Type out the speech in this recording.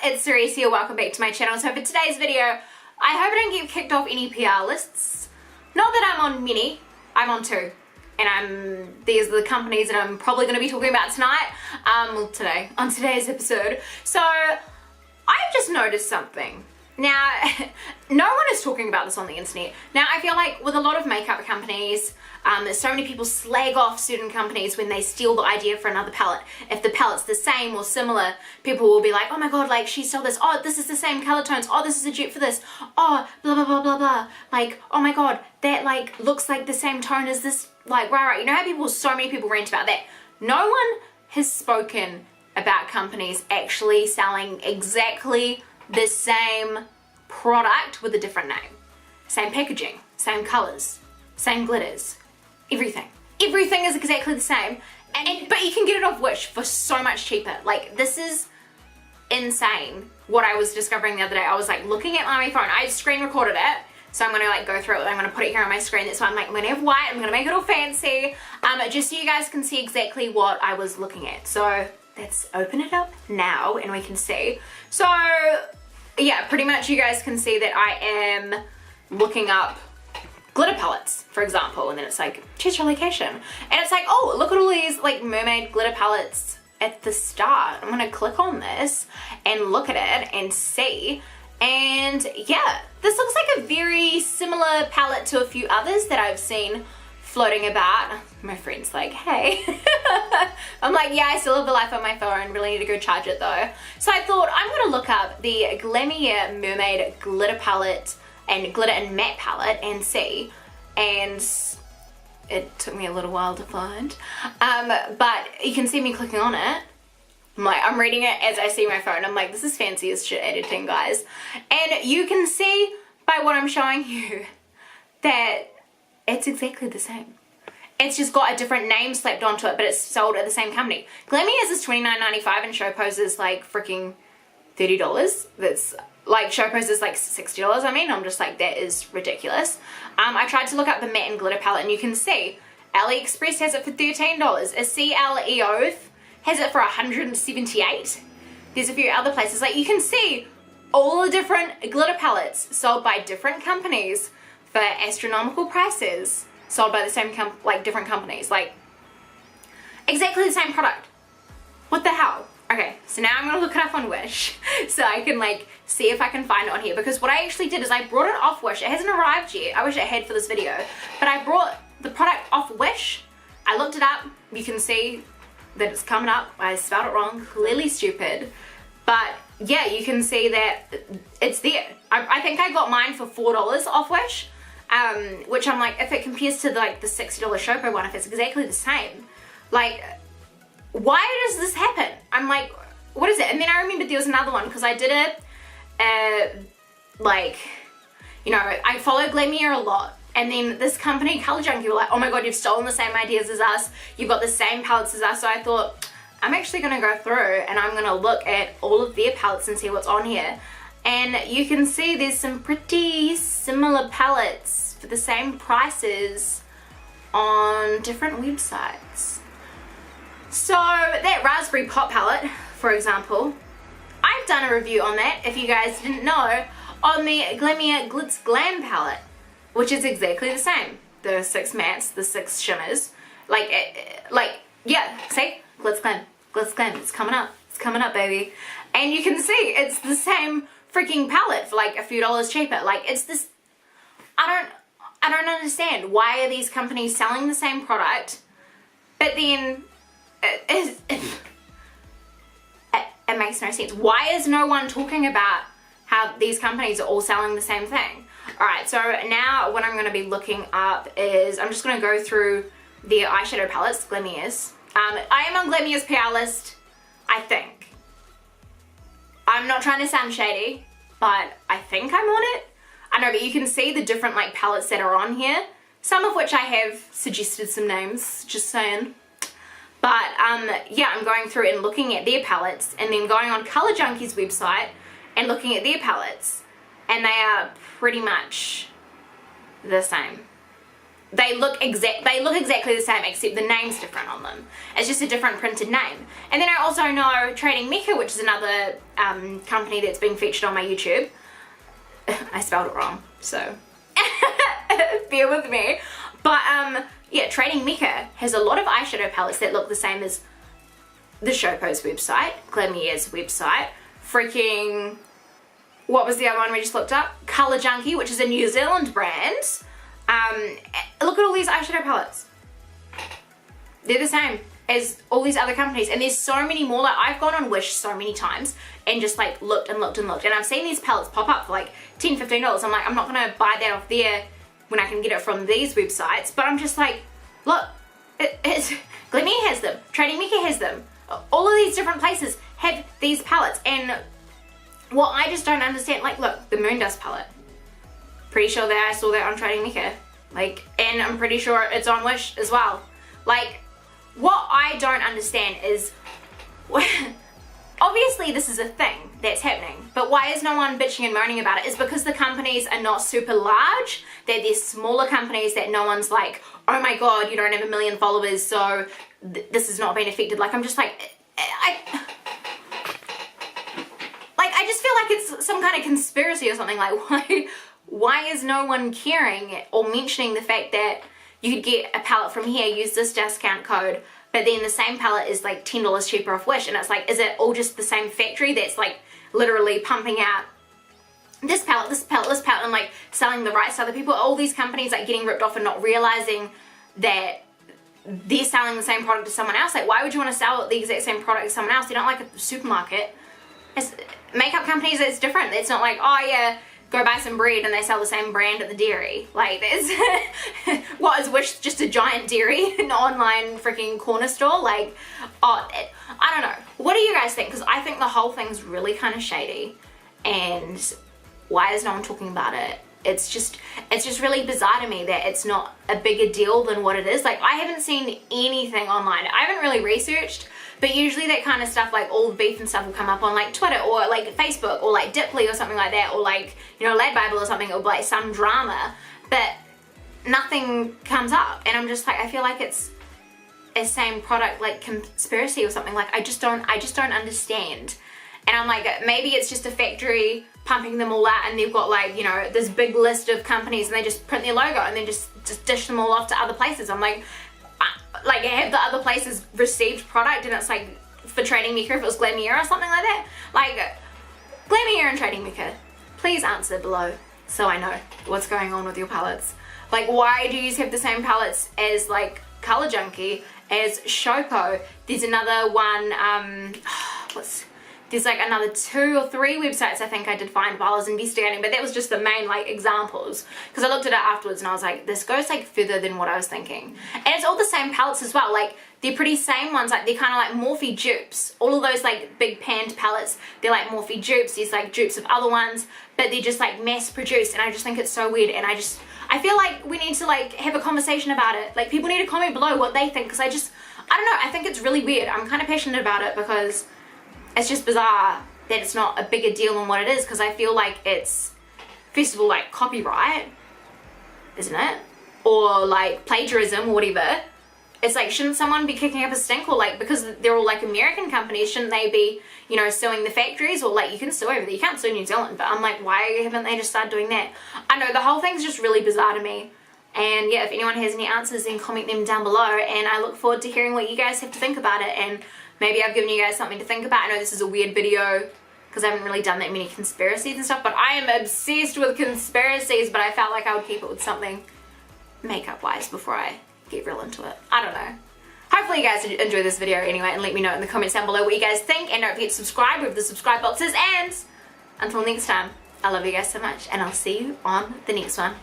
it's Cerise here, welcome back to my channel. So for today's video, I hope I don't get kicked off any PR lists. Not that I'm on many, I'm on two. And these are the companies that I'm probably going to be talking about tonight, on today's episode. So I've just noticed something. Now, no one is talking about this on the internet. Now, I feel like with a lot of makeup companies, so many people slag off certain companies when they steal the idea for another palette. If the palette's the same or similar, people will be like, oh my god, like she stole this. Oh, this is the same color tones. Oh, this is a dupe for this. Oh, blah, blah, blah, blah, blah. Like, oh my god, that like looks like the same tone as this, like, rah, rah. You know how so many people rant about that? No one has spoken about companies actually selling exactly the same product with a different name. Same packaging, same colors, same glitters, everything. Everything is exactly the same, but you can get it off Wish for so much cheaper. Like, this is insane what I was discovering the other day. I was like looking at my phone, I screen recorded it, so I'm gonna like go through it, I'm gonna put it here on my screen. That's why I'm like, I'm gonna have white, I'm gonna make it all fancy, just so you guys can see exactly what I was looking at. So let's open it up now and we can see. So yeah, pretty much you guys can see that I am looking up glitter palettes, for example, and then it's like, choose your location. And it's like, oh, look at all these like mermaid glitter palettes at the start. I'm gonna click on this and look at it and see. And yeah, this looks like a very similar palette to a few others that I've seen floating about. My friend's like, hey. I'm like, yeah, I still have the life on my phone, really need to go charge it though. So I thought I'm gonna look up the Glamier Mermaid glitter palette and glitter and matte palette and see. And it took me a little while to find. But you can see me clicking on it. I'm reading it as I see my phone. I'm like, this is fancy as shit editing, guys. And you can see by what I'm showing you that it's exactly the same. It's just got a different name slapped onto it, but it's sold at the same company. Glamier's is $29.95 and Show Pose is like freaking $30. That's like, Show Pose is like $60, I mean. I'm just like, that is ridiculous. I tried to look up the matte and glitter palette and you can see AliExpress has it for $13. A CLEO has it for $178. There's a few other places. Like, you can see all the different glitter palettes sold by different companies for astronomical prices, sold by the same different companies, like exactly the same product. What the hell? Okay, so now I'm gonna look it up on Wish so I can like see if I can find it on here, because what I actually did is I brought it off Wish. It hasn't arrived yet. I wish it had for this video, but I brought the product off Wish. I looked it up. You can see that it's coming up. I spelled it wrong, clearly stupid, but yeah, you can see that it's there. I think I got mine for $4 off Wish. Which I'm like, if it compares to like the $60 Show Pose one, if it's exactly the same, like, why does this happen? I'm like, what is it? And then I remembered there was another one, because I did it, like, you know, I follow Glamier a lot, and then this company, Color Junkie, were like, oh my god, you've stolen the same ideas as us, you've got the same palettes as us. So I thought, I'm actually gonna go through and I'm gonna look at all of their palettes and see what's on here. And you can see there's some pretty similar palettes for the same prices on different websites. So that Raspberry Pop palette, for example, I've done a review on that, if you guys didn't know, on the Glamier Glitz Glam palette, which is exactly the same. The 6 mattes, the 6 shimmers, yeah, see? Glitz Glam, it's coming up, baby. And you can see it's the same freaking palette for like a few dollars cheaper. Like, it's this, I don't understand. Why are these companies selling the same product, but then it makes no sense. Why is no one talking about how these companies are all selling the same thing? Alright, so now what I'm going to be looking up is, I'm just going to go through the eyeshadow palettes, Glamier's. I am on Glamier's PR list, I think. I'm not trying to sound shady, but I think I'm on it. I know, but you can see the different like palettes that are on here, some of which I have suggested some names, just saying. But yeah, I'm going through and looking at their palettes and then going on Color Junkie's website and looking at their palettes, and they are pretty much the same. they look exactly the same, except the name's different on them. It's just a different printed name. And then I also know Trading Mecca, which is another company that's been featured on my YouTube. I spelled it wrong, so bear with me. But yeah, Trading Mecca has a lot of eyeshadow palettes that look the same as the Showpo's website, Glamier's website, freaking, what was the other one we just looked up? Colour Junkie, which is a New Zealand brand. Look at all these eyeshadow palettes. They're the same as all these other companies, and there's so many more. Like, I've gone on Wish so many times and just like looked and looked and looked, and I've seen these palettes pop up for like $10, $15. I'm like, I'm not gonna buy that off there when I can get it from these websites. But I'm just like, look, Glamier has them, Trading Mecca has them, all of these different places have these palettes. And what I just don't understand, like, look, the Moondust palette, pretty sure that I saw that on Trading Mecca, like, and I'm pretty sure it's on Wish as well. Like, what I don't understand is, obviously this is a thing that's happening, but why is no one bitching and moaning about it? Is because the companies are not super large, that they're smaller companies that no one's like, oh my god, you don't have 1 million followers, so this has not been affected. Like, I'm just like, I just feel like it's some kind of conspiracy or something. Like, why is no one caring or mentioning the fact that you could get a palette from here, use this discount code, but then the same palette is like $10 cheaper off Wish? And it's like, is it all just the same factory that's like literally pumping out this palette, this palette, this palette, and like selling the rights to other people? All these companies like getting ripped off and not realizing that they're selling the same product to someone else. Like, why would you want to sell the exact same product to someone else? You're not like a supermarket. It's, makeup companies, it's different. It's not like, oh yeah, go buy some bread and they sell the same brand at the dairy. Like, there's what is Wish, just a giant dairy, an online freaking corner store? Like, oh, I don't know. What do you guys think? Because I think the whole thing's really kind of shady, and why is no one talking about it? It's just really bizarre to me that it's not a bigger deal than what it is. Like, I haven't seen anything online. I haven't really researched, but usually that kind of stuff, like all the beef and stuff, will come up on like Twitter or like Facebook or like Diply or something like that, or like, you know, Lad Bible or something, or like some drama, but nothing comes up. And I'm just like, I feel like it's a same product, like conspiracy or something. Like, I just don't understand. And I'm like, maybe it's just a factory pumping them all out, and they've got like, you know, this big list of companies, and they just print their logo and then just dish them all off to other places. I'm like have the other places received product, and it's like, for Trading Mecca, if it was Glamier or something like that, like Glamier and Trading Mecca, please answer below so I know what's going on with your palettes. Like, why do you have the same palettes as like Colour Junkie, as Showpo? There's another one, there's like another 2 or 3 websites I think I did find while I was investigating, but that was just the main like examples, because I looked at it afterwards and I was like, this goes like further than what I was thinking. And it's all the same palettes as well. Like, they're pretty same ones. Like, they're kind of like Morphe dupes. All of those like big panned palettes, they're like Morphe dupes. There's like dupes of other ones, but they're just like mass produced, and I just think it's so weird. And I feel like we need to like have a conversation about it. Like, people need to comment below what they think, because I don't know, I think it's really weird. I'm kind of passionate about it because it's just bizarre that it's not a bigger deal than what it is, because I feel like it's, first of all, like copyright, isn't it? Or like plagiarism or whatever. It's like, shouldn't someone be kicking up a stink? Or like, because they're all like American companies, shouldn't they be, you know, suing the factories? Or like, you can sue over there, you can't sue New Zealand, but I'm like, why haven't they just started doing that? I know, the whole thing's just really bizarre to me. And yeah, if anyone has any answers, then comment them down below, and I look forward to hearing what you guys have to think about it, and maybe I've given you guys something to think about. I know this is a weird video because I haven't really done that many conspiracies and stuff, but I am obsessed with conspiracies, but I felt like I would keep it with something makeup wise before I get real into it. I don't know. Hopefully you guys enjoy this video anyway, and let me know in the comments down below what you guys think, and don't forget to subscribe with the subscribe boxes, and until next time, I love you guys so much, and I'll see you on the next one.